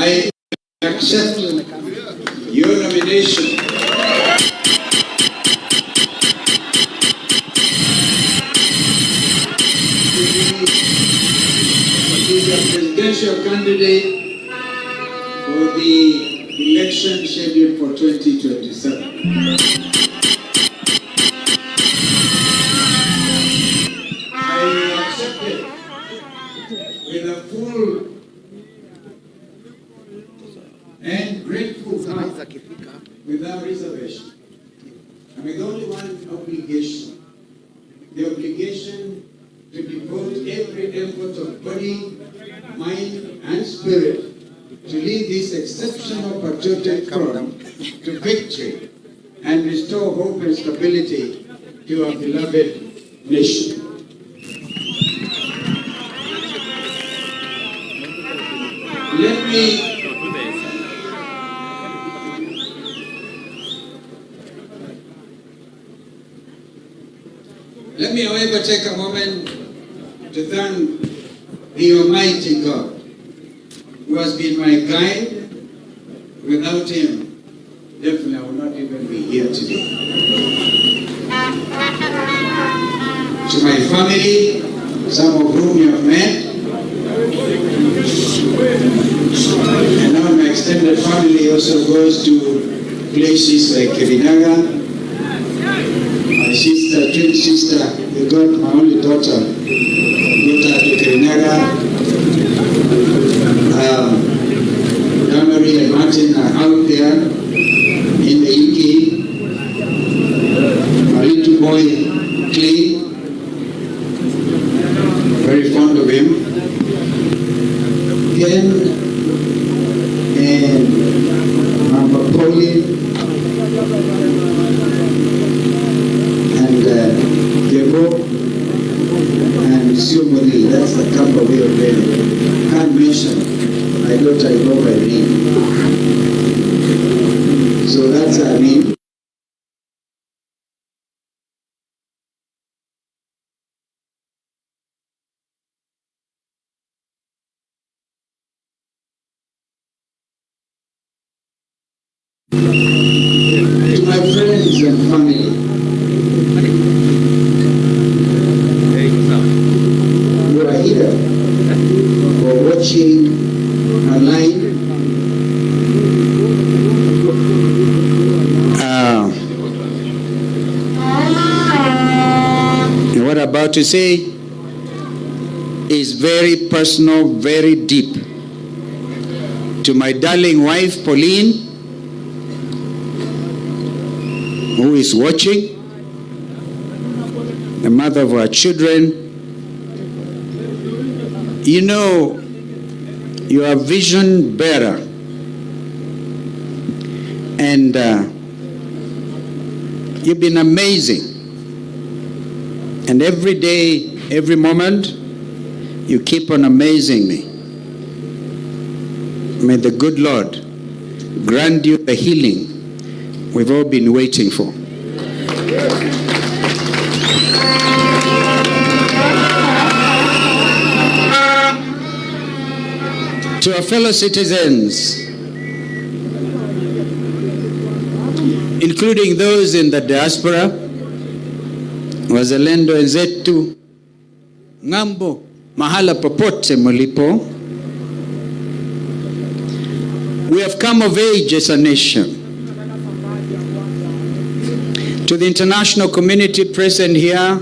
I accept your nomination to be the presidential candidate for the election scheduled for 2027. I accept it with a full and grateful heart, without reservation. And with only one obligation, the obligation to devote every effort of body, mind, and spirit to lead this exceptional patriotic forum to victory and restore hope and stability to our beloved nation. Let me, however, take a moment to thank the Almighty God, who has been my guide. Without Him, definitely I would not even be here today. To my family, some of whom you have met, and now my extended family also goes to places like Kirinaga. My sister, twin sister, they got my only daughter, got her to Kirinaga. Damari and Martin are out there in the UK. My little boy, Clay, very fond of him. Again, and Mama Pauline, and Gebo, and Siomoli. That's the camp of your baby. Can't mention my daughter, I go by name. So that's her name. To my friends and family, who are here or watching online, what I'm about to say is very personal, very deep. To my darling wife, Pauline, who is watching, the mother of our children. You know, you are a vision bearer. And you've been amazing. And every day, every moment, you keep on amazing me. May the good Lord grant you the healing we've all been waiting for. To our fellow citizens, including those in the diaspora, wazalendo wenzetu, ng'ambo, mahala popote mulipo, we have come of age as a nation. To the international community present here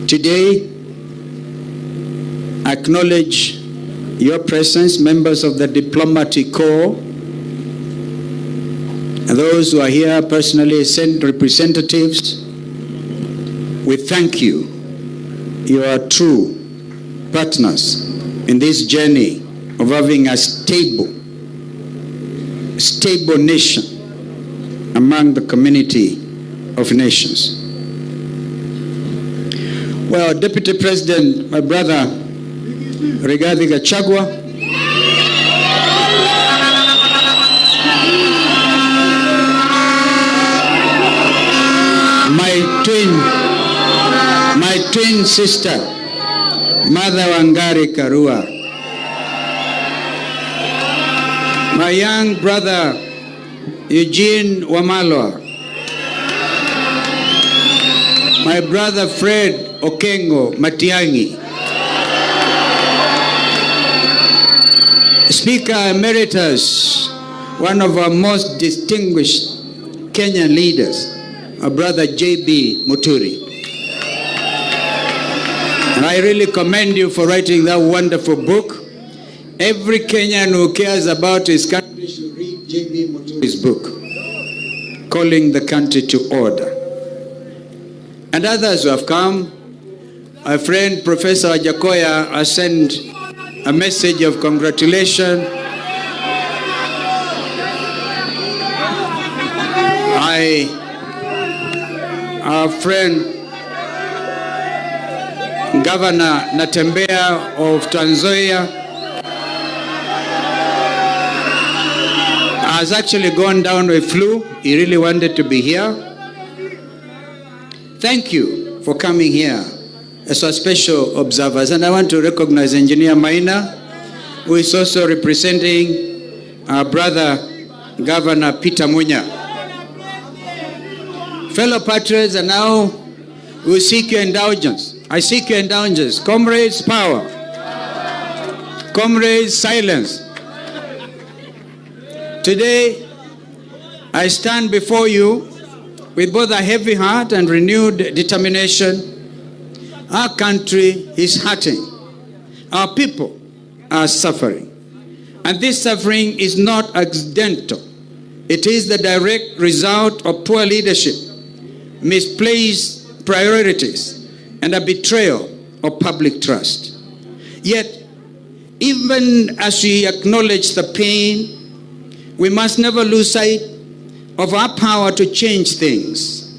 today, I acknowledge your presence, members of the diplomatic corps, and those who are here personally, sent representatives. We thank you. You are true partners in this journey of having a stable nation among the community of nations. Well, Deputy President, my brother, Rigathi Gachagua, my twin sister, Mother Wangari Karua, my young brother Eugene Wamalwa, my brother Fred Okengo Matiangi, Speaker Emeritus, one of our most distinguished Kenyan leaders, our brother J.B. Muturi. And I really commend you for writing that wonderful book. Every Kenyan who cares about his country should read J.B. Muturi's book, Calling the Country to Order. And others who have come, our friend Professor Gachagua has sent a message of congratulation. Our friend Governor Natembea of Tanzania has actually gone down with flu. He really wanted to be here. Thank you for coming here as our special observers. And I want to recognize Engineer Maina, who is also representing our brother Governor Peter Munya. Fellow patriots, and now we seek your indulgence. I seek your indulgence. Comrades, power. Comrades, silence. Today, I stand before you with both a heavy heart and renewed determination. Our country is hurting. Our people are suffering. And this suffering is not accidental. It is the direct result of poor leadership, misplaced priorities, and a betrayal of public trust. Yet, even as we acknowledge the pain, we must never lose sight of our power to change things.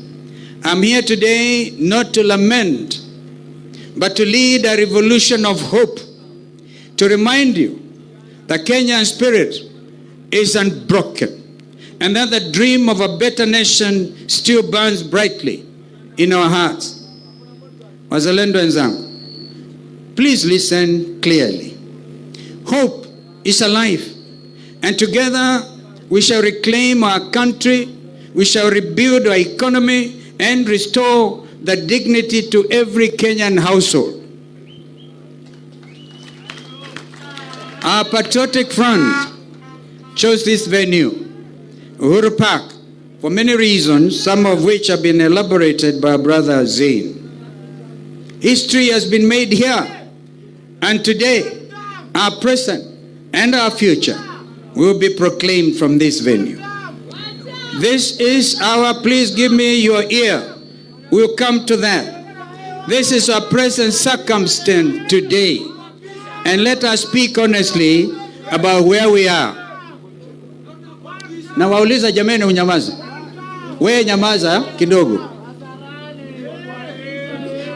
I'm here today not to lament, but to lead a revolution of hope, to remind you the Kenyan spirit is unbroken, and that the dream of a better nation still burns brightly in our hearts. Wazalendo wenzangu, please listen clearly. Hope is alive, and together we shall reclaim our country, we shall rebuild our economy, and restore the dignity to every Kenyan household. Our Patriotic Front chose this venue, Uhuru Park, for many reasons, some of which have been elaborated by Brother Zain. History has been made here, and today, our present and our future will be proclaimed from this venue. This is our, please give me your ear, we'll come to that. This is our present circumstance today, and let us speak honestly about where we are. Na wauliza jameni unyamaza. Wewe nyamaza kidogo.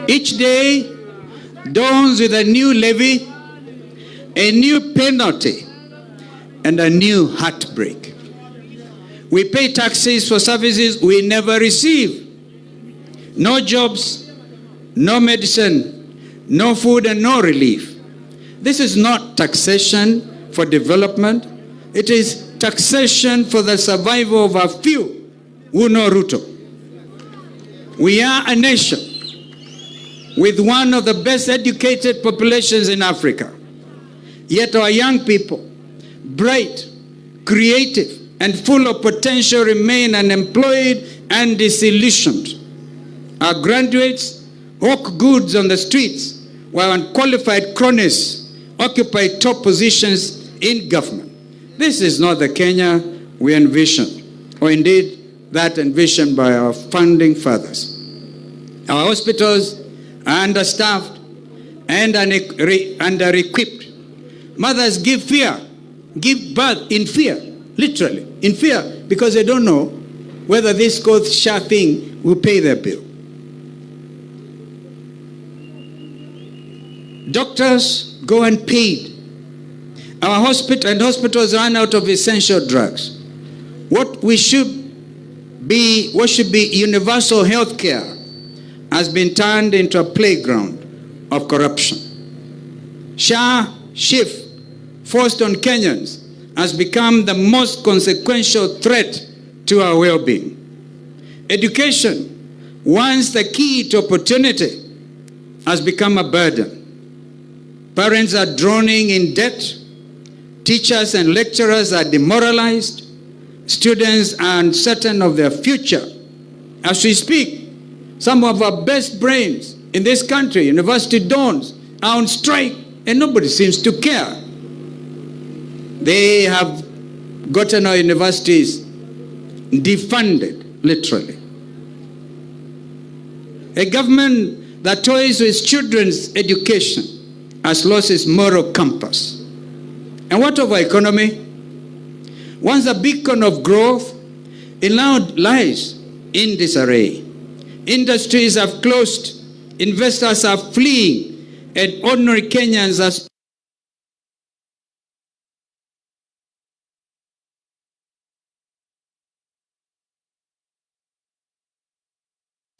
Each day dawns with a new levy, a new penalty, and a new heartbreak. We pay taxes for services we never receive. No jobs, no medicine, no food, and no relief. This is not taxation for development. It is taxation for the survival of a few who know Ruto. We are a nation with one of the best educated populations in Africa. Yet our young people, bright, creative, and full of potential, remain unemployed and disillusioned. Our graduates hawk goods on the streets, while unqualified cronies occupy top positions in government. This is not the Kenya we envisioned, or indeed that envisioned by our founding fathers. Our hospitals are understaffed and under-equipped. Mothers give birth in fear, literally, in fear, because they don't know whether this Sha thing will pay their bill. Doctors go unpaid. Our hospitals run out of essential drugs. What should be universal health care has been turned into a playground of corruption. Sha shift forced on Kenyans has become the most consequential threat to our well-being. Education, once the key to opportunity, has become a burden. Parents are drowning in debt. Teachers and lecturers are demoralized. Students are uncertain of their future. As we speak, some of our best brains in this country, university dons, are on strike, and nobody seems to care. They have gotten our universities defunded, literally. A government that toys with children's education has lost its moral compass. And what of our economy? Once a beacon of growth, it now lies in disarray. Industries have closed, investors are fleeing, and ordinary Kenyans are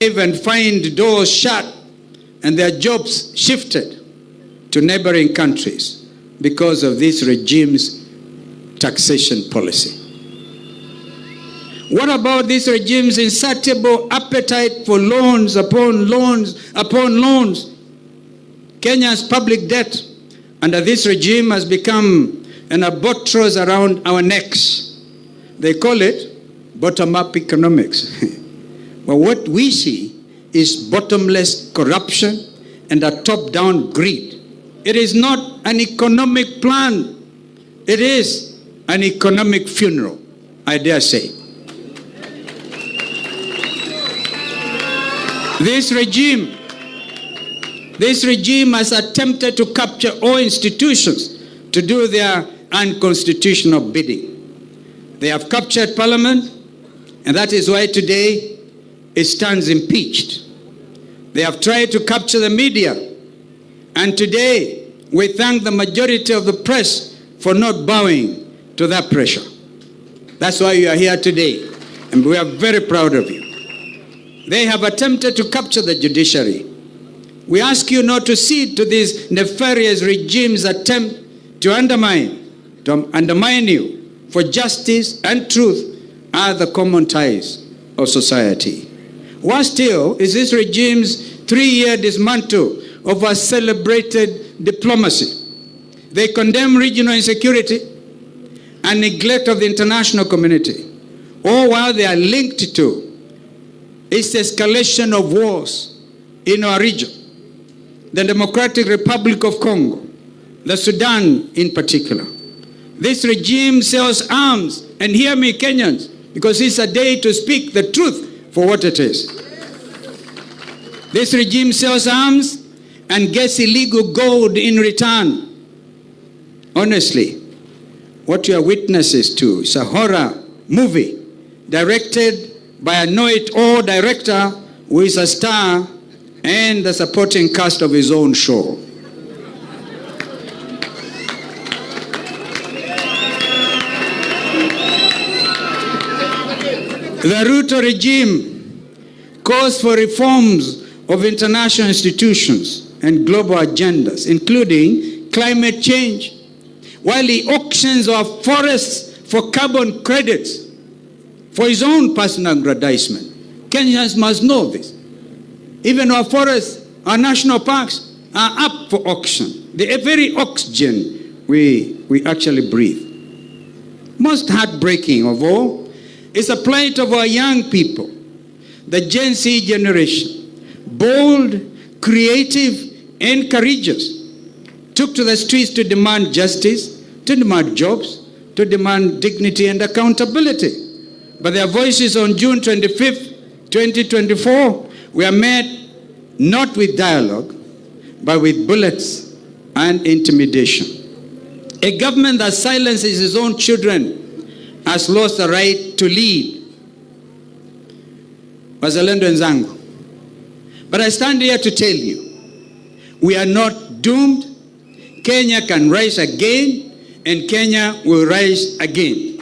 and find doors shut and their jobs shifted to neighboring countries because of this regime's taxation policy. What about this regime's insatiable appetite for loans upon loans upon loans? Kenya's public debt under this regime has become an albatross around our necks. They call it bottom-up economics. But what we see is bottomless corruption and a top-down greed. It is not an economic plan. It is an economic funeral, I dare say. This regime has attempted to capture all institutions to do their unconstitutional bidding. They have captured Parliament, and that is why today it stands impeached. They have tried to capture the media, and today we thank the majority of the press for not bowing to that pressure. That's why you are here today, and we are very proud of you. They have attempted to capture the judiciary. We ask you not to cede to this nefarious regime's attempt to undermine you, for justice and truth are the common ties of society. Worse still is this regime's 3-year dismantle of our celebrated diplomacy. They condemn regional insecurity and neglect of the international community, all while they are linked to its escalation of wars in our region, the Democratic Republic of Congo, the Sudan in particular. This regime sells arms, and hear me, Kenyans, because it's a day to speak the truth for what it is. This regime sells arms and gets illegal gold in return. Honestly, what you are witnesses to is a horror movie directed by a know-it-all director who is a star and the supporting cast of his own show. The Ruto regime calls for reforms of international institutions and global agendas, including climate change, while he auctions our forests for carbon credits for his own personal aggrandizement. Kenyans must know this. Even our forests, our national parks are up for auction. The very oxygen we actually breathe. Most heartbreaking of all is the plight of our young people, the Gen Z generation. Bold, creative, and courageous, took to the streets to demand justice, to demand jobs, to demand dignity and accountability. But their voices on June 25th, 2024, were met not with dialogue, but with bullets and intimidation. A government that silences its own children has lost the right to lead. Wazalendo wenzangu. But I stand here to tell you, we are not doomed. Kenya can rise again, and Kenya will rise again.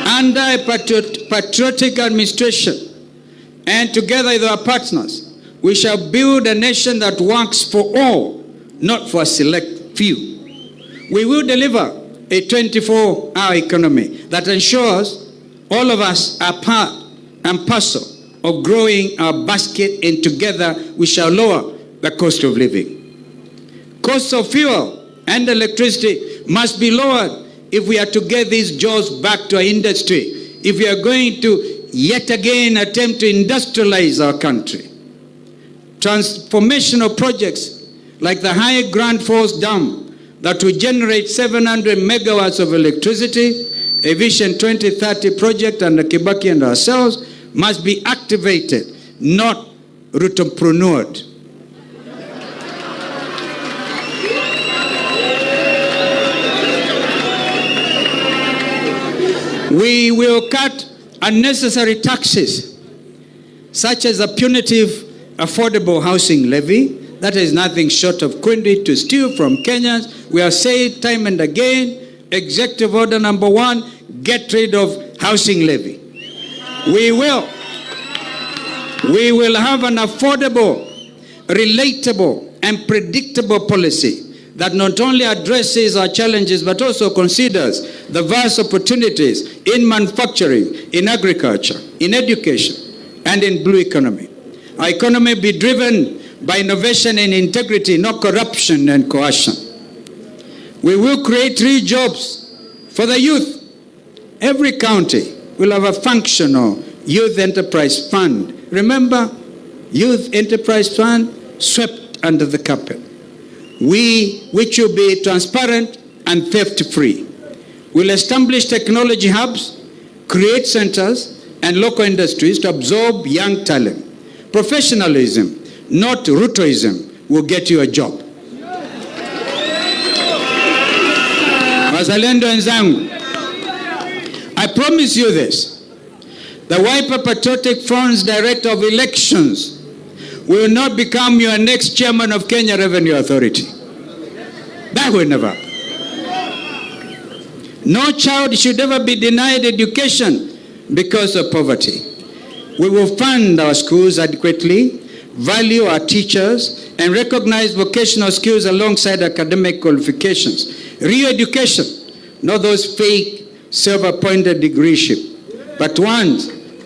Under a patriotic administration, and together with our partners, we shall build a nation that works for all, not for a select few. We will deliver a 24-hour economy that ensures all of us are part and parcel of growing our basket, and together we shall lower the cost of living. Costs of fuel and electricity must be lowered if we are to get these jobs back to our industry, if we are going to yet again attempt to industrialize our country. Transformational projects like the High Grand Falls Dam that will generate 700 megawatts of electricity, a Vision 2030 project under Kibaki and ourselves, must be activated, not Rutopreneured. We will cut unnecessary taxes, such as a punitive affordable housing levy that is nothing short of quindy to steal from Kenyans. We have said time and again, Executive Order number 1, get rid of housing levy. We will have an affordable, relatable, and predictable policy that not only addresses our challenges but also considers the vast opportunities in manufacturing, in agriculture, in education, and in blue economy. Our economy be driven by innovation and integrity, not corruption and coercion. We will create real jobs for the youth. Every county will have a functional youth enterprise fund. Remember, youth enterprise fund swept under the carpet. Which will be transparent and theft-free. We'll establish technology hubs, create centers, and local industries to absorb young talent. Professionalism, not Rutoism, will get you a job. Wazalendo wenzangu, I promise you this. The Wiper Patriotic Front's Director of Elections will not become your next chairman of Kenya Revenue Authority. That will never. No child should ever be denied education because of poverty. We will fund our schools adequately, value our teachers, and recognize vocational skills alongside academic qualifications. Real education, not those fake self-appointed degreeship, but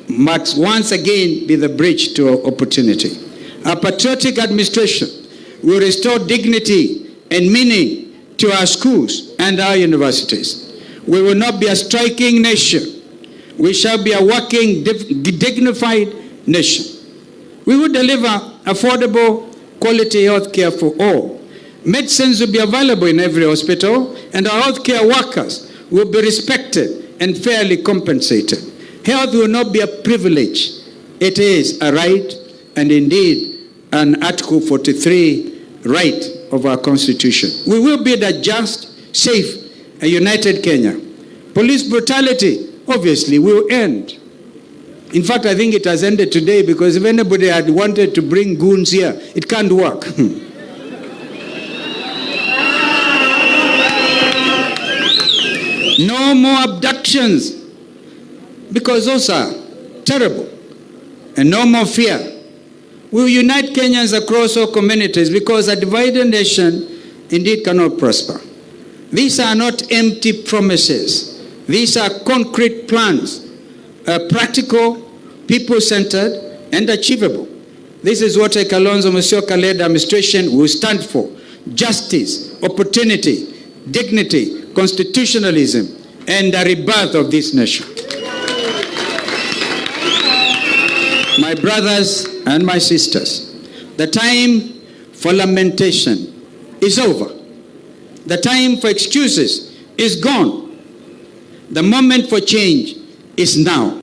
must once again be the bridge to opportunity. Our patriotic administration will restore dignity and meaning to our schools and our universities. We will not be a striking nation. We shall be a working, dignified nation. We will deliver affordable, quality health care for all. Medicines will be available in every hospital, and our healthcare workers will be respected and fairly compensated. Health will not be a privilege. It is a right, and indeed an Article 43 right of our Constitution. We will build a just, safe, and united Kenya. Police brutality, obviously, will end. In fact, I think it has ended today, because if anybody had wanted to bring goons here, it can't work. No more abductions, because those are terrible. And no more fear. We will unite Kenyans across all communities, because a divided nation indeed cannot prosper. These are not empty promises. These are concrete plans, practical, people-centered, and achievable. This is what a Kalonzo Musyoka-led administration will stand for: justice, opportunity, dignity, constitutionalism, and the rebirth of this nation. My brothers and my sisters, the time for lamentation is over. The time for excuses is gone. The moment for change is now.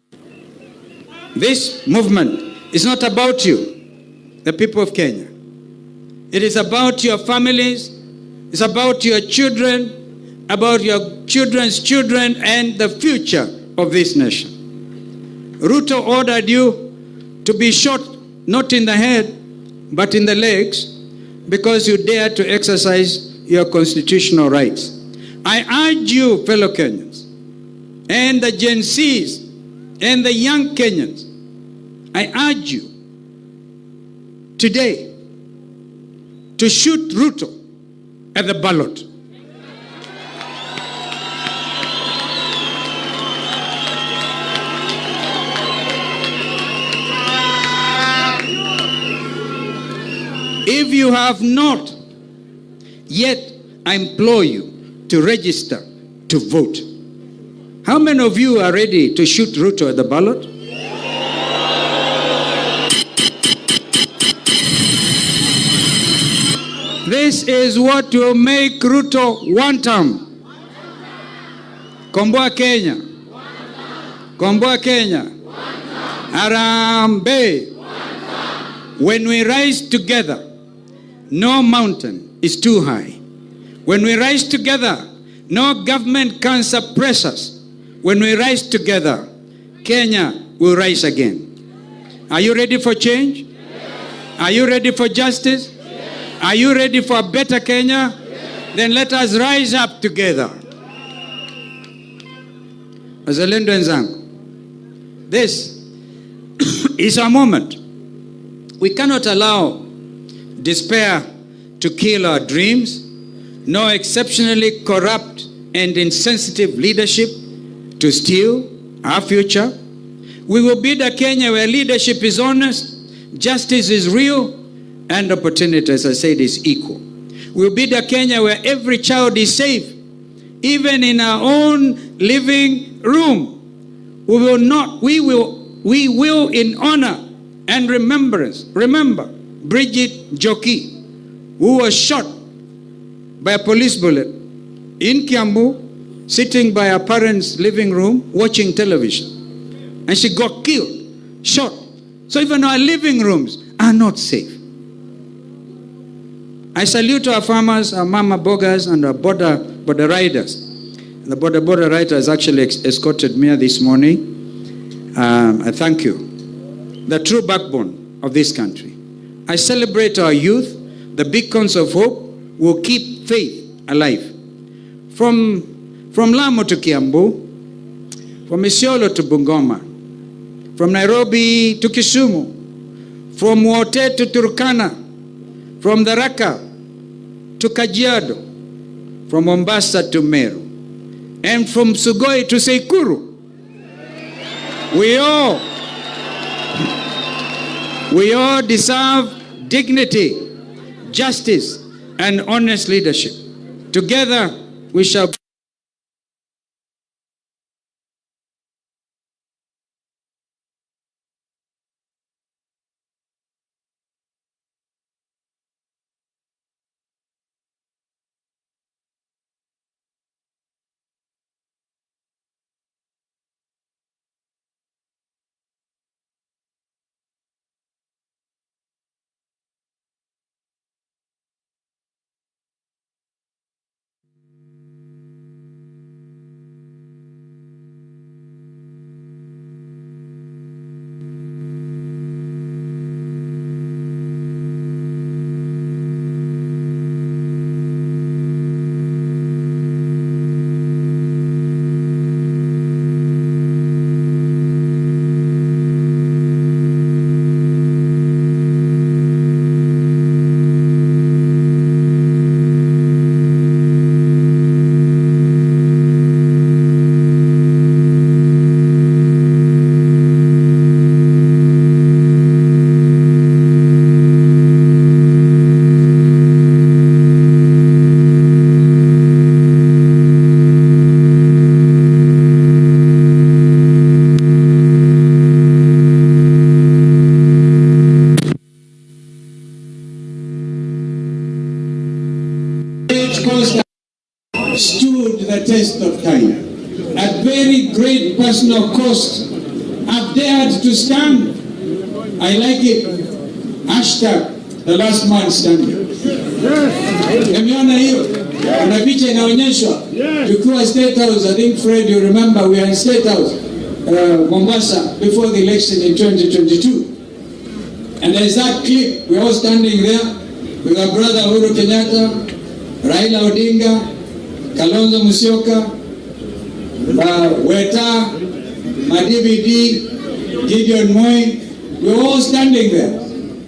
This movement is not about you, the people of Kenya. It is about your families, it's about your children, about your children's children, and the future of this nation. Ruto ordered you to be shot not in the head, but in the legs, because you dare to exercise your constitutional rights. I urge you, fellow Kenyans, and the Gen Zs, and the young Kenyans, I urge you today to shoot Ruto at the ballot. If you have not yet, I implore you to register to vote. How many of you are ready to shoot Ruto at the ballot? This is what will make Ruto one term. Komboa Kenya. Komboa Kenya. Harambee. When we rise together, no mountain is too high. When we rise together, no government can suppress us. When we rise together, Kenya will rise again. Are you ready for change? Yes. Are you ready for justice? Yes. Are you ready for a better Kenya? Yes. Then let us rise up together. Wazalendo wenzangu, this is our moment. We cannot allow despair to kill our dreams, nor exceptionally corrupt and insensitive leadership to steal our future. We will build a Kenya where leadership is honest, justice is real, and opportunity, as I said, is equal. We will build a Kenya where every child is safe, even in our own living room. We will in honor and remembrance, remember Bridget Joki, who was shot by a police bullet in Kiambu, sitting by her parents' living room watching television. And she got killed, shot. So even our living rooms are not safe. I salute our farmers, our mama boggers, and our border riders. The border riders actually escorted me this morning. I thank you. The true backbone of this country. I celebrate our youth, the beacons of hope will keep faith alive. From Lamu to Kiambu, from Isiolo to Bungoma, from Nairobi to Kisumu, from Wote to Turkana, from Tharaka to Kajiado, from Mombasa to Meru, and from Sugoi to Sekuru. We all deserve dignity, justice, and honest leadership. Together, we shall stood the test of time. At very great personal cost, I've dared to stand. I like it. Hashtag the last man standing. Umeona hiyo? Kuna picha inaonyeshwa tukiwa State House. I think Fred, you remember we are in State House, Mombasa, before the election in 2022. And there's that clip. We're all standing there with our brother Uhuru Kenyatta, Raila Odinga, Kalonzo Musyoka, Weta, Madividi, Gideon Moi. We're all standing there.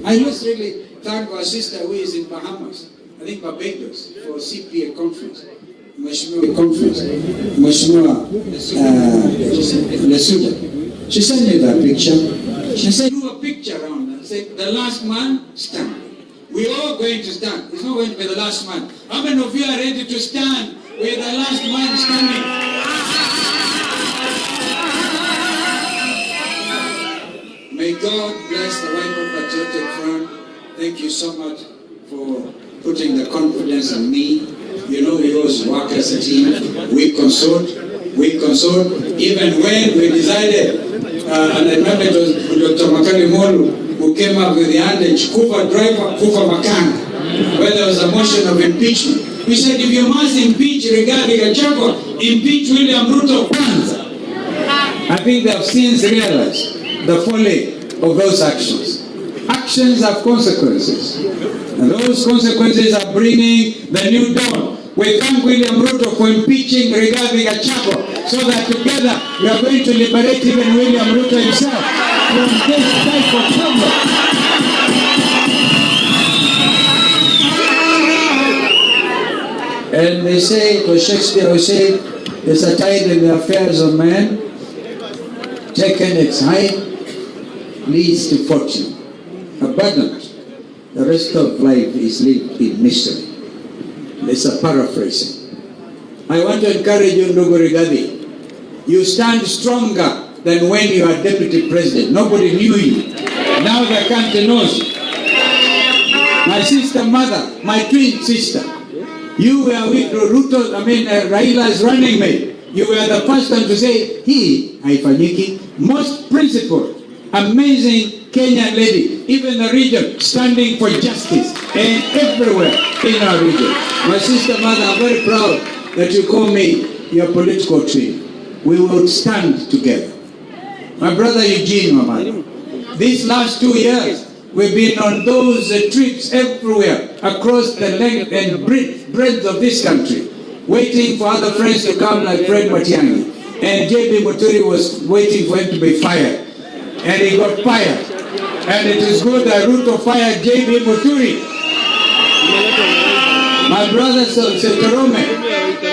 I must really thank our sister who is in Bahamas. think Barbados, for CPA conference. Mheshimiwa Lesuda. She sent me that picture. She said, do a picture around and said, the last man, stand. We're all going to stand. It's not going to be the last man. How many of you are ready to stand with the last man standing? May God bless the wife of Patriotic Front. Thank you so much for putting the confidence in me. You know, we always work as a team. We consult. Even when we decided, and I remember it was Dr. Makali Molu who came up with the adage, Kufa driver, Kufa makanga, where there was a motion of impeachment. We said, if you must impeach regarding Gachagua, impeach William Ruto kwanza. I think they have since realized the folly of those actions. Actions have consequences. And those consequences are bringing the new dawn. We thank William Ruto for impeaching Rigathi Gachagua, so that together we are going to liberate even William Ruto himself from this type of problem. And they say, it was Shakespeare who said, there's a tide in the affairs of man, taken its height, leads to fortune. Abundant. The rest of life is lived in mystery. There's a paraphrasing. I want to encourage you, Ndugu Rigathi. You stand stronger than when you are deputy president. Nobody knew you. Now the country knows you. My sister mother, my twin sister, you were with Ruto, Raila's running mate. You were the first one to say, he, haifanyiki, most principled, amazing Kenyan lady, even the region, standing for justice, and everywhere in our region. My sister mother, I'm very proud that you call me your political twin. We will stand together. My brother Eugene, Mama, these last 2 years, we've been on those trips everywhere, across the length and breadth of this country, waiting for other friends to come like Fred Matiangi. And J.B. Muturi was waiting for him to be fired. And he got fired. And it is good that Ruto fired J.B. Muturi. My brother Setorome,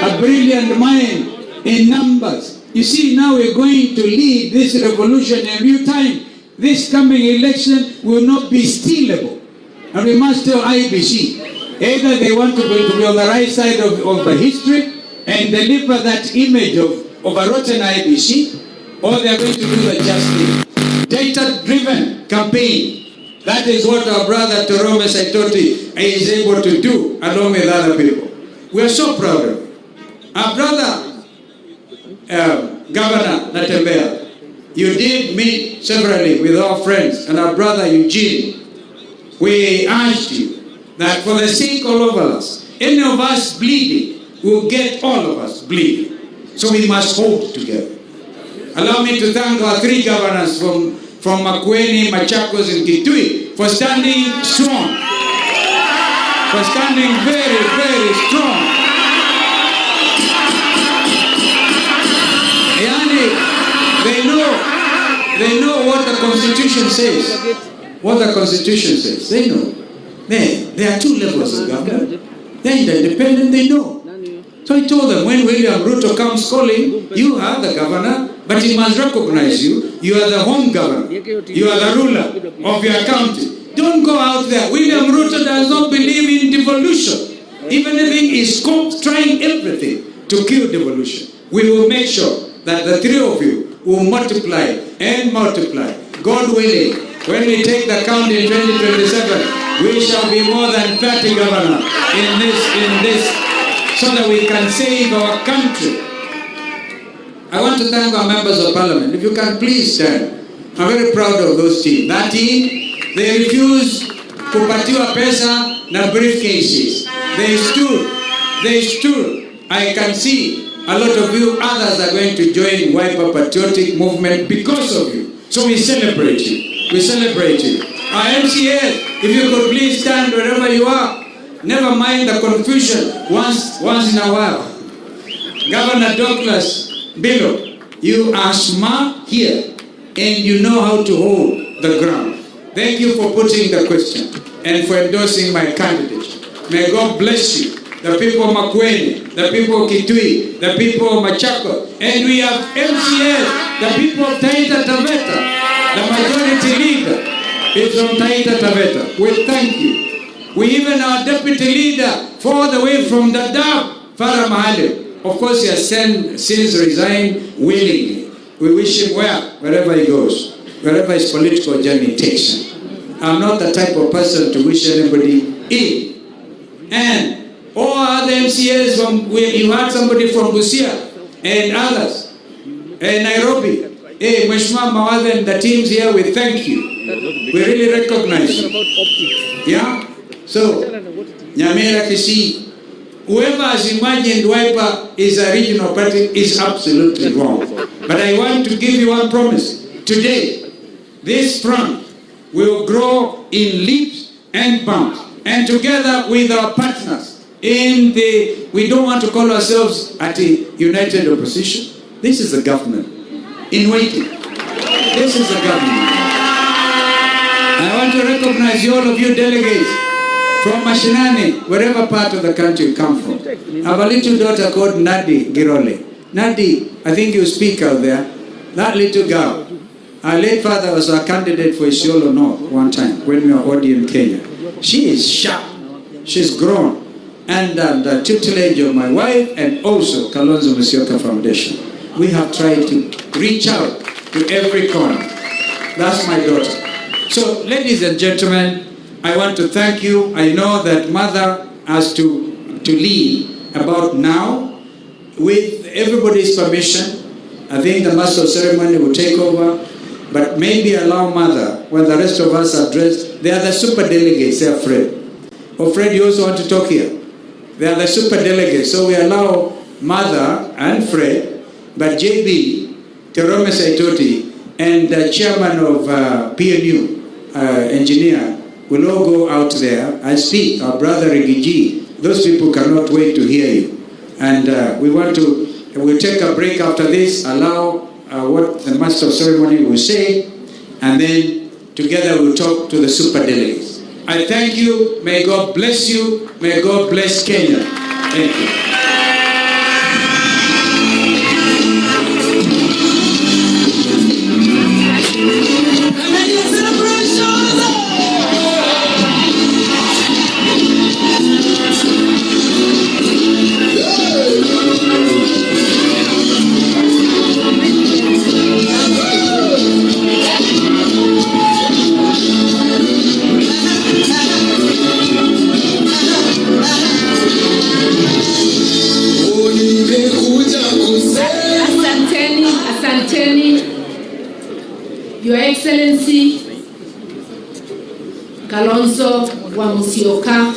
a brilliant mind in numbers. You see, now we're going to lead this revolution in real time. This coming election will not be stealable. And we must tell IBC, either they want to be on the right side of the history and deliver that image of a rotten IBC, or they are going to do the just thing. Data-driven campaign. That is what our brother Torome Saitoti is able to do along with other people. We are so proud of it. Our brother, Governor Natembea, you did meet severally with our friends and our brother Eugene. We asked you that for the sake of all of us, any of us bleeding will get all of us bleeding. So we must hold together. Allow me to thank our 3 governors from Makueni, Machakos, and Kitui for standing strong. For standing very, very strong. They know what the Constitution says. What the Constitution says. They know. There are 2 levels of government. They're independent, they know. So I told them, when William Ruto comes calling, you are the governor, but he must recognize you. You are the home governor. You are the ruler of your county. Don't go out there. William Ruto does not believe in devolution. Even if he is trying everything to kill devolution. We will make sure that the 3 of you will multiply and multiply. God willing, when we take the count in 2027, we shall be more than 30 governors in this, so that we can save our country. I want to thank our members of parliament. If you can please stand. I'm very proud of those team. That team, they refused kupatiwa pesa na briefcases. They stood. I can see a lot of you others are going to join Wiper Patriotic movement because of you. So we celebrate you. We celebrate you. Our MCAs, if you could please stand wherever you are. Never mind the confusion once in a while. Governor Douglas Bello, you are smart here and you know how to hold the ground. Thank you for putting the question and for endorsing my candidate. may God bless you. The people of Makueni, the people of Kitui, the people of Machako, and we have MCS, the people of Taita Taveta. The majority leader is from Taita Taveta. We thank you. We even our deputy leader, all the way from Dadaab, Farah Mahalim. Of course, he has since resigned willingly. We wish him well wherever he goes, wherever his political journey takes him. I'm not the type of person to wish anybody ill. And all other MCAs, you had somebody from Busia and others, and Nairobi. Hey, Mheshimiwa Mawadha and the teams here, we thank you. We really recognize you. Yeah? So, Nyamira Kisii, whoever has imagined Wiper is a regional party is absolutely wrong. But I want to give you one promise. Today, this front will grow in leaps and bounds. And together with our partners, we don't want to call ourselves at a united opposition. This is the government in waiting. This is the government. I want to recognize all of you delegates from Mashinani, wherever part of the country you come from. I have a little daughter called Nadi Girole. Nadi, I think you speak out there. That little girl, our late father was a candidate for Isiolo North one time when we were ODM Kenya. She is sharp. She's grown. And the tutelage of my wife and also Kalonzo Musyoka Foundation, we have tried to reach out to every corner. That's my daughter. So, ladies and gentlemen, I want to thank you. I know that Mother has to leave about now. With everybody's permission, I think the Master of Ceremony will take over, but maybe allow Mother, when the rest of us are dressed, they are the super delegates, they are Fred. Oh, Fred, you also want to talk here? They are the super delegates, so we allow Mother and Fred, but JB, Terome Saitoti, and the chairman of PNU, engineer, will all go out there and speak. Our brother Rigiji, those people cannot wait to hear you. And we'll take a break after this, allow what the Master of Ceremony will say, and then together we'll talk to the super delegates. I thank you. May God bless you. May God bless Kenya. Thank you. Your Excellency Kalonzo wa Musyoka,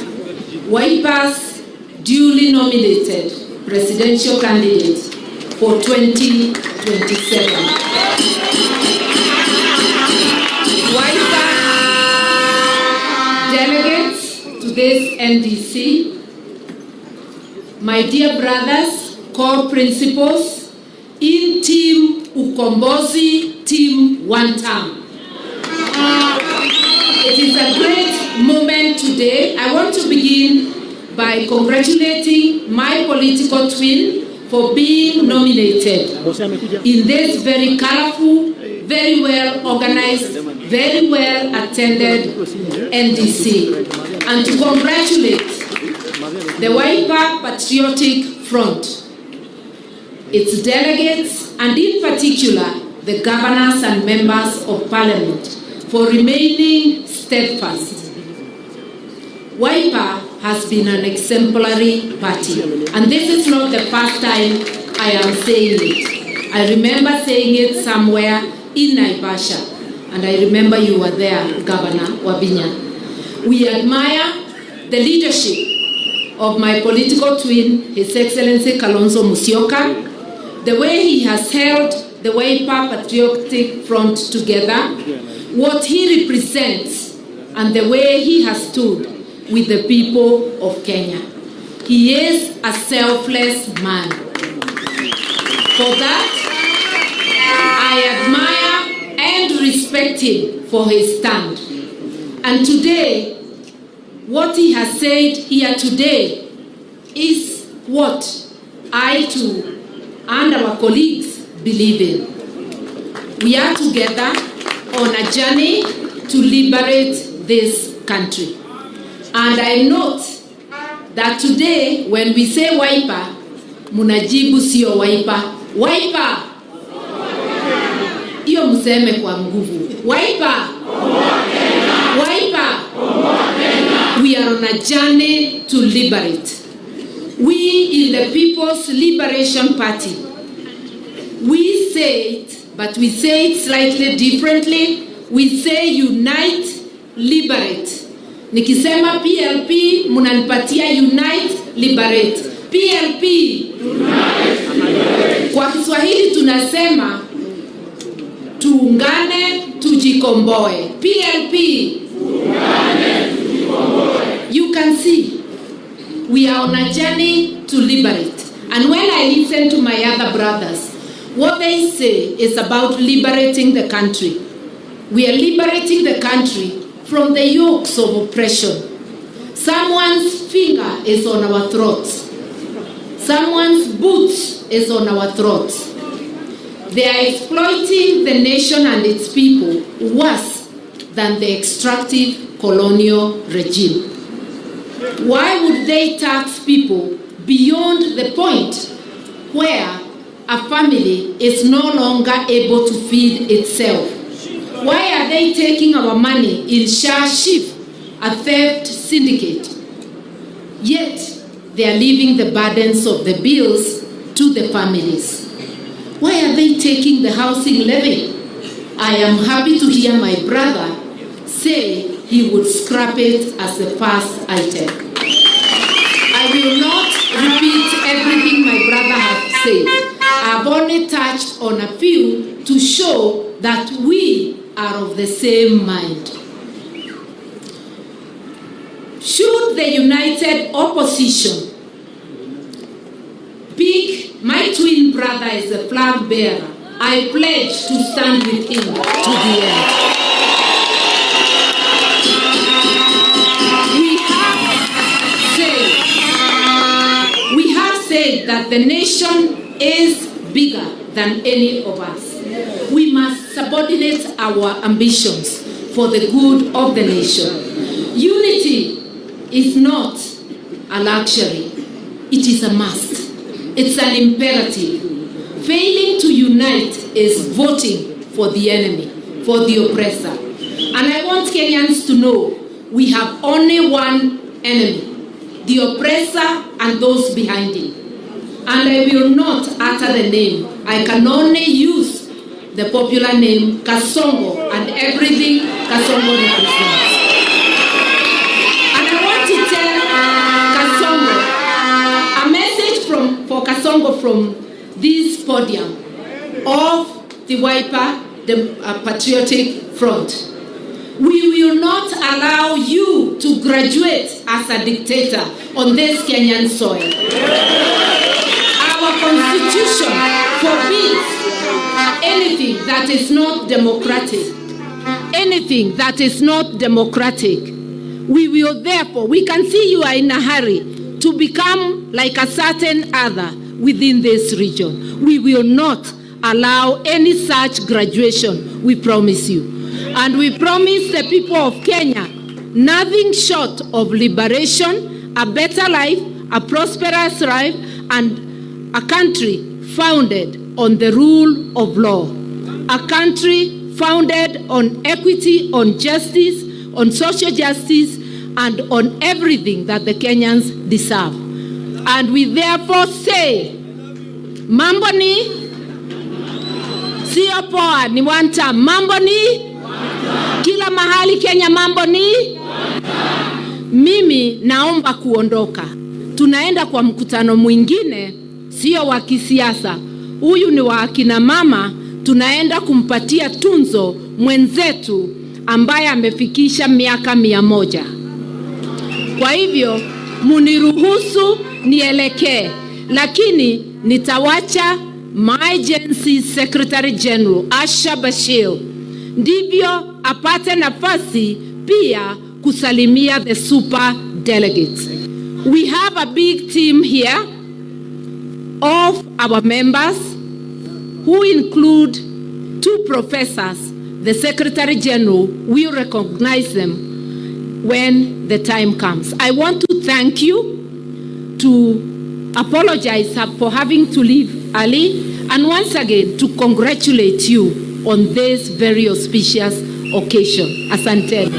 Wiper's duly nominated presidential candidate for 2027. Wiper delegates to this NDC, my dear brothers, core principals in Team Ukombozi, Team One Term. It is a great moment today. I want to begin by congratulating my political twin for being nominated in this very colorful, very well organized, very well attended NDC, and to congratulate the Wiper Patriotic Front, its delegates, and in particular the governors and members of parliament for remaining steadfast. Wiper has been an exemplary party, and this is not the first time I am saying it. I remember saying it somewhere in Naivasha, and I remember you were there, Governor Wabinya. We admire the leadership of my political twin, His Excellency Kalonzo Musyoka, the way he has held the Wiper Patriotic Front together, what he represents, and the way he has stood with the people of Kenya. He is a selfless man. For that, I admire and respect him for his stand. And today, what he has said here today is what I too and our colleagues believe in. We are together on a journey to liberate this country. And I note that today when we say Wiper, munajibu sio Wiper. Wiper! Iyo museme kwa nguvu. Wiper! Wiper! We are on a journey to liberate. We in the People's Liberation Party, we say it, but we say it slightly differently. We say unite, liberate. Nikisema PLP, munanipatia unite, liberate. PLP. Unite, liberate. Kwa Kiswahili tunasema tuungane, tujikomboe. PLP. Tuungane, tujikomboe. You can see, we are on a journey to liberate. And when I listen to my other brothers, what they say is about liberating the country. We are liberating the country from the yokes of oppression. Someone's finger is on our throats. Someone's boot is on our throats. They are exploiting the nation and its people worse than the extractive colonial regime. Why would they tax people beyond the point where a family is no longer able to feed itself? Why are they taking our money in Shah Chief, a theft syndicate? Yet they are leaving the burdens of the bills to the families. Why are they taking the housing levy? I am happy to hear my brother say he would scrap it as the first item. I will not repeat everything my brother has said. I've only touched on a few to show that we are of the same mind. Should the united opposition pick my twin brother as a flag bearer, I pledge to stand with him to the end. We have said that the nation is bigger than any of us. We must subordinate our ambitions for the good of the nation. Unity is not a luxury. It is a must. It's an imperative. Failing to unite is voting for the enemy, for the oppressor. And I want Kenyans to know we have only one enemy, the oppressor and those behind him. And I will not utter the name. I can only use the popular name Kasongo and everything Kasongo represents. And I want to tell Kasongo a message for Kasongo from this podium of the Wiper, the Patriotic Front. We will not allow you to graduate as a dictator on this Kenyan soil. Our constitution forbids anything that is not democratic. Anything that is not democratic. We will therefore, we can see you are in a hurry to become like a certain other within this region. We will not allow any such graduation, we promise you. And we promise the people of Kenya nothing short of liberation, a better life, a prosperous life, and a country founded on the rule of law. A country founded on equity, on justice, on social justice, and on everything that the Kenyans deserve. And we therefore say, mambo ni sio poa, ni one time. Mambo ni kila mahali Kenya, mambo ni. Mimi naomba kuondoka. Tunaenda kwa mkutano mwingine, sio wa kisiasa. Huyu ni wa akina mama, tunaenda kumpatia tunzo mwenzetu ambaye amefikisha miaka 100. Kwa hivyo muniruhusu nielekee, lakini nitawacha my agency Secretary General Asha Bashir ndivyo apate nafasi pia kusalimia the super delegates. We have a big team here of our members who include 2 professors. The Secretary General will recognize them when the time comes. I want to thank you, to apologize for having to leave early, and once again to congratulate you on this very auspicious occasion. Asante.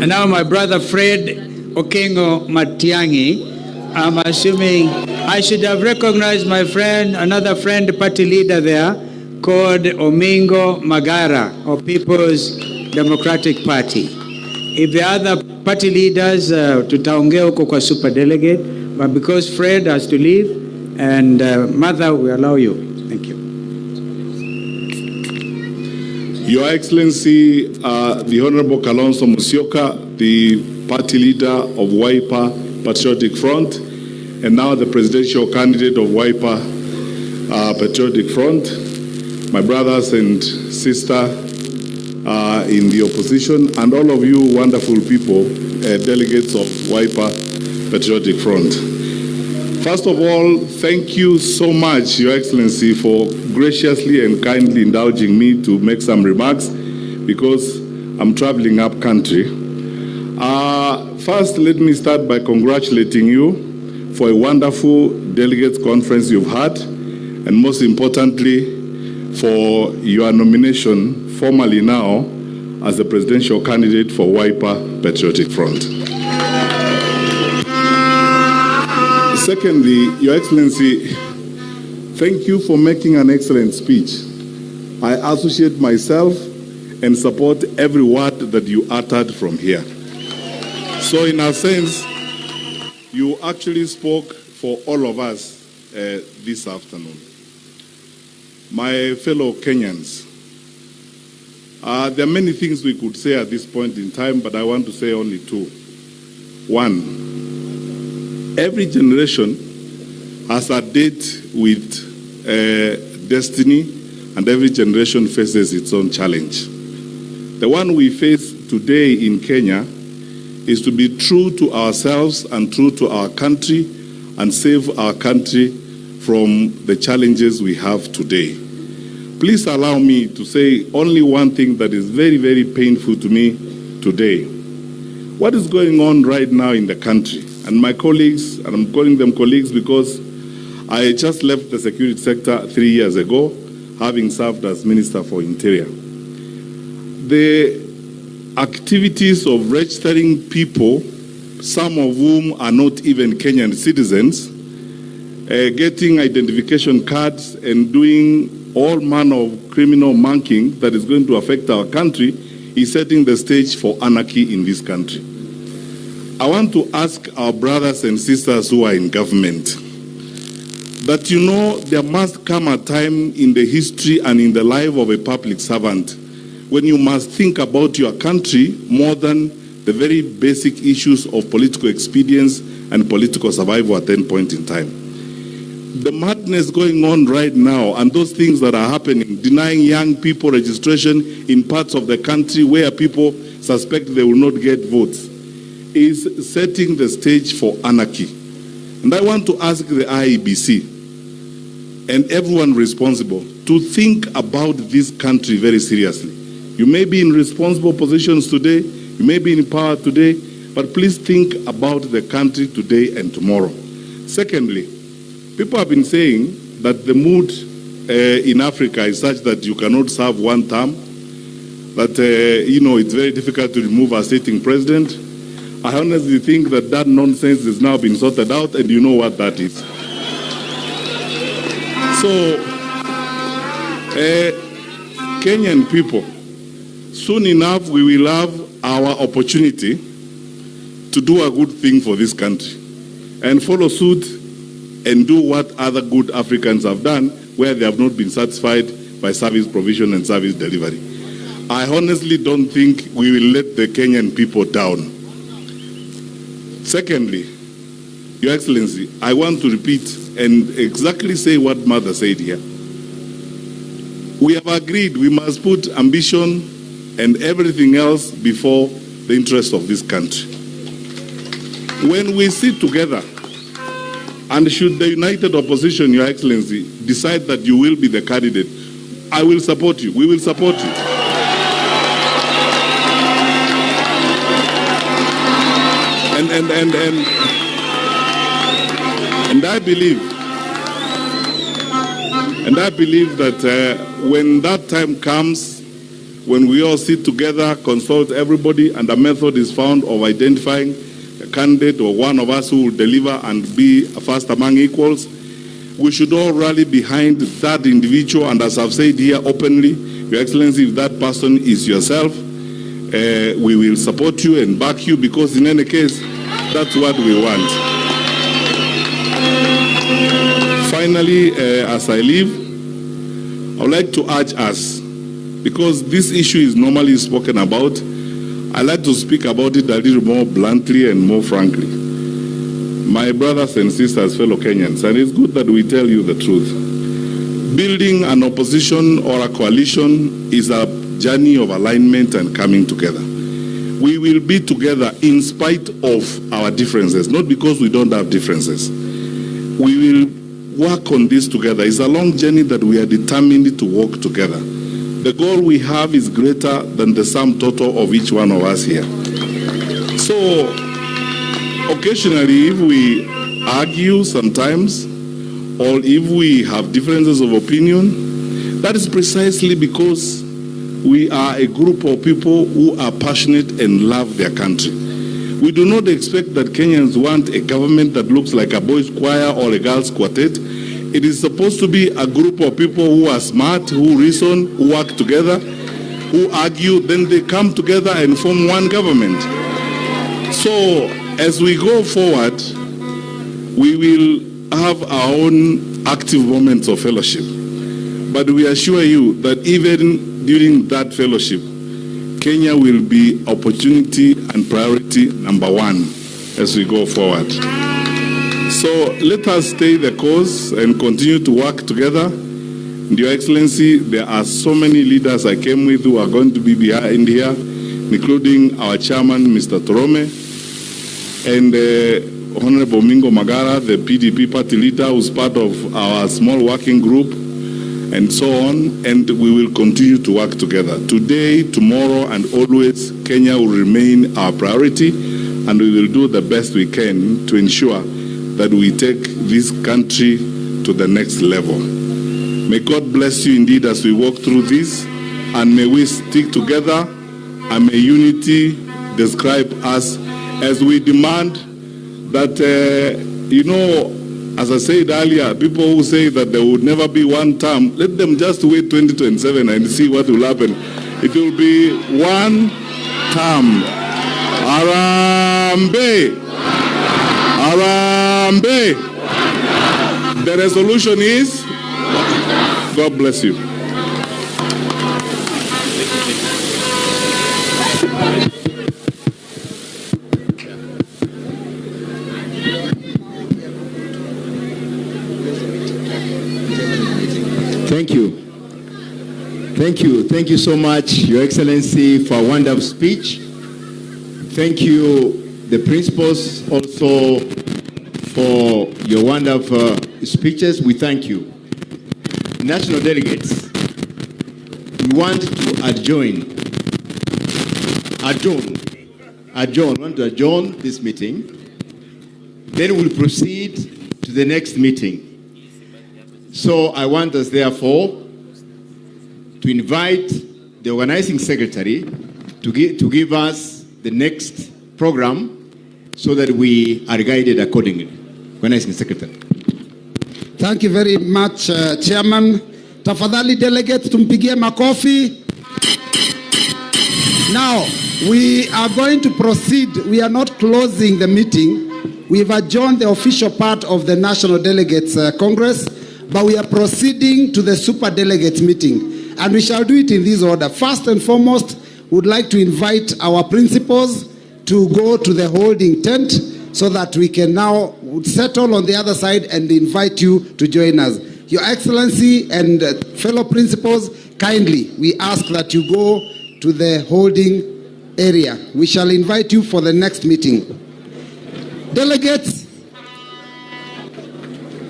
And now my brother Fred Okengo Matiangi. I'm assuming I should have recognized my friend, another friend, party leader there, called Omingo Magara of People's Democratic Party. If the other party leaders, tutaongea huko kwa super delegate, but because Fred has to leave, and Mother, we allow you. Thank you. Your Excellency, the Honorable Kalonzo Musyoka, the party leader of Wiper Patriotic Front, and now the presidential candidate of Wiper Patriotic Front, my brothers and sisters in the opposition, and all of you wonderful people, delegates of Wiper Patriotic Front. First of all, thank you so much, Your Excellency, for graciously and kindly indulging me to make some remarks because I'm traveling up country. First, let me start by congratulating you for a wonderful delegates conference you've had, and most importantly, for your nomination formally now as the presidential candidate for Wiper Patriotic Front. Secondly, Your Excellency, thank you for making an excellent speech. I associate myself and support every word that you uttered from here. So in a sense, you actually spoke for all of us this afternoon. My fellow Kenyans, there are many things we could say at this point in time, but I want to say only 2. 1, every generation has a date with destiny, and every generation faces its own challenge. The one we face today in Kenya is to be true to ourselves and true to our country and save our country from the challenges we have today. Please allow me to say only one thing that is very, very painful to me today. What is going on right now in the country? And my colleagues, and I'm calling them colleagues because I just left the security sector 3 years ago, having served as Minister for Interior. The activities of registering people, some of whom are not even Kenyan citizens, getting identification cards and doing all manner of criminal monkeying that is going to affect our country, is setting the stage for anarchy in this country. I want to ask our brothers and sisters who are in government that, you know, there must come a time in the history and in the life of a public servant when you must think about your country more than the very basic issues of political expedience and political survival at any point in time. The madness going on right now and those things that are happening, denying young people registration in parts of the country where people suspect they will not get votes, is setting the stage for anarchy. And I want to ask the IEBC and everyone responsible to think about this country very seriously. You may be in responsible positions today, you may be in power today, but please think about the country today and tomorrow. Secondly, people have been saying that the mood in Africa is such that you cannot serve one term, that, you know, it's very difficult to remove a sitting president. I honestly think that that nonsense has now been sorted out, and you know what that is. So, Kenyan people, soon enough we will have our opportunity to do a good thing for this country and follow suit and do what other good Africans have done where they have not been satisfied by service provision and service delivery. I honestly don't think we will let the Kenyan people down. Secondly, Your Excellency, I want to repeat and exactly say what Mother said here. We have agreed we must put ambition and everything else before the interest of this country. When we sit together, and should the united opposition, Your Excellency, decide that you will be the candidate, I will support you. We will support you. And I believe that when that time comes, when we all sit together, consult everybody, and a method is found of identifying a candidate or one of us who will deliver and be first among equals, we should all rally behind that individual. And as I've said here openly, Your Excellency, if that person is yourself, we will support you and back you, because in any case, that's what we want. Finally, as I leave, I would like to urge us, because this issue is normally spoken about, I'd like to speak about it a little more bluntly and more frankly. My brothers and sisters, fellow Kenyans, and it's good that we tell you the truth. Building an opposition or a coalition is a journey of alignment and coming together. We will be together in spite of our differences, not because we don't have differences. We will work on this together. It's a long journey that we are determined to walk together. The goal we have is greater than the sum total of each one of us here. So, occasionally, if we argue sometimes, or if we have differences of opinion, that is precisely because we are a group of people who are passionate and love their country. We do not expect that Kenyans want a government that looks like a boys' choir or a girls' quartet. It is supposed to be a group of people who are smart, who reason, who work together, who argue, then they come together and form one government. So, as we go forward, we will have our own active moments of fellowship. But we assure you that even during that fellowship, Kenya will be opportunity and priority number one as we go forward. So let us stay the course and continue to work together. And Your Excellency, there are so many leaders I came with who are going to be behind here, including our chairman, Mr. Torome, and Honorable Mingo Magara, the PDP party leader, who's part of our small working group, and so on, and we will continue to work together. Today, tomorrow, and always, Kenya will remain our priority, and we will do the best we can to ensure that we take this country to the next level. May God bless you indeed as we walk through this, and may we stick together, and may unity describe us as we demand that, as I said earlier, people who say that there would never be one term, let them just wait 2027 and see what will happen. It will be one term. Arambe! Arambe! The resolution is, God bless you. Thank you. Thank you. Thank you so much, Your Excellency, for a wonderful speech. Thank you, the principals, also for your wonderful speeches. We thank you. National delegates, we want to adjourn this meeting. Then we'll proceed to the next meeting. So I want us, therefore, to invite the organizing secretary to give us the next program so that we are guided accordingly. Organizing secretary. Thank you very much, Chairman. Tafadhali delegate, tumpigie makofi. Now, we are going to proceed. We are not closing the meeting. We've adjourned the official part of the National Delegates Congress, but we are proceeding to the Super Delegates meeting. And we shall do it in this order. First and foremost, we would like to invite our principals to go to the holding tent so that we can now settle on the other side and invite you to join us. Your Excellency and fellow principals, kindly, we ask that you go to the holding area. We shall invite you for the next meeting. Delegates,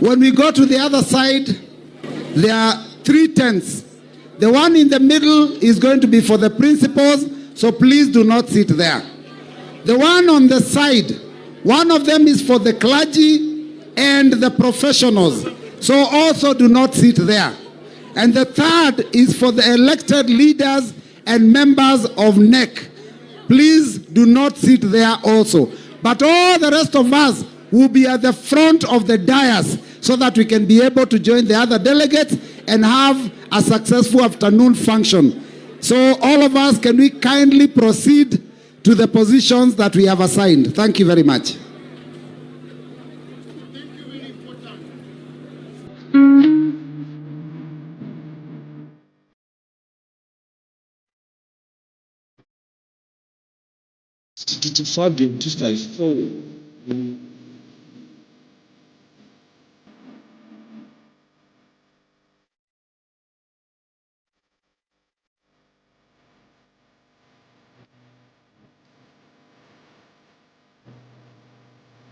when we go to the other side, there are 3 tents. The one in the middle is going to be for the principals, so please do not sit there. The one on the side, one of them is for the clergy and the professionals, so also do not sit there. And the third is for the elected leaders and members of NEC. Please do not sit there also. But all the rest of us will be at the front of the dais so that we can be able to join the other delegates and have a successful afternoon function. So all of us, can we kindly proceed to the positions that we have assigned? Thank you very much.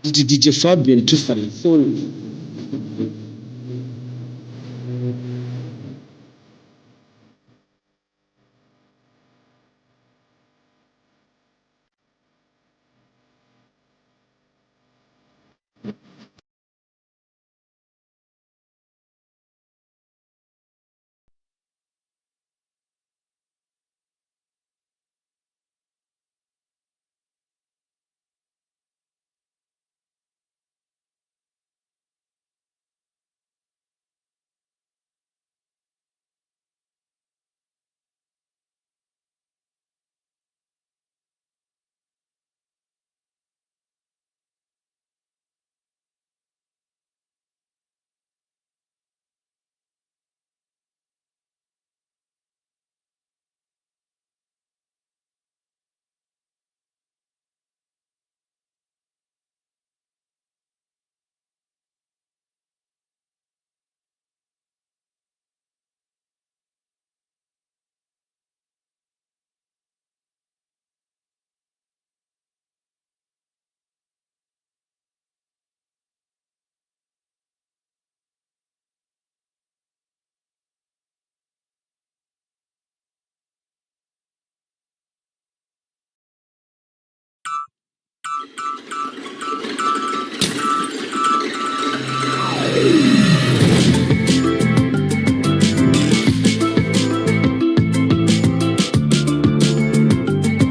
DJ Fabian 254.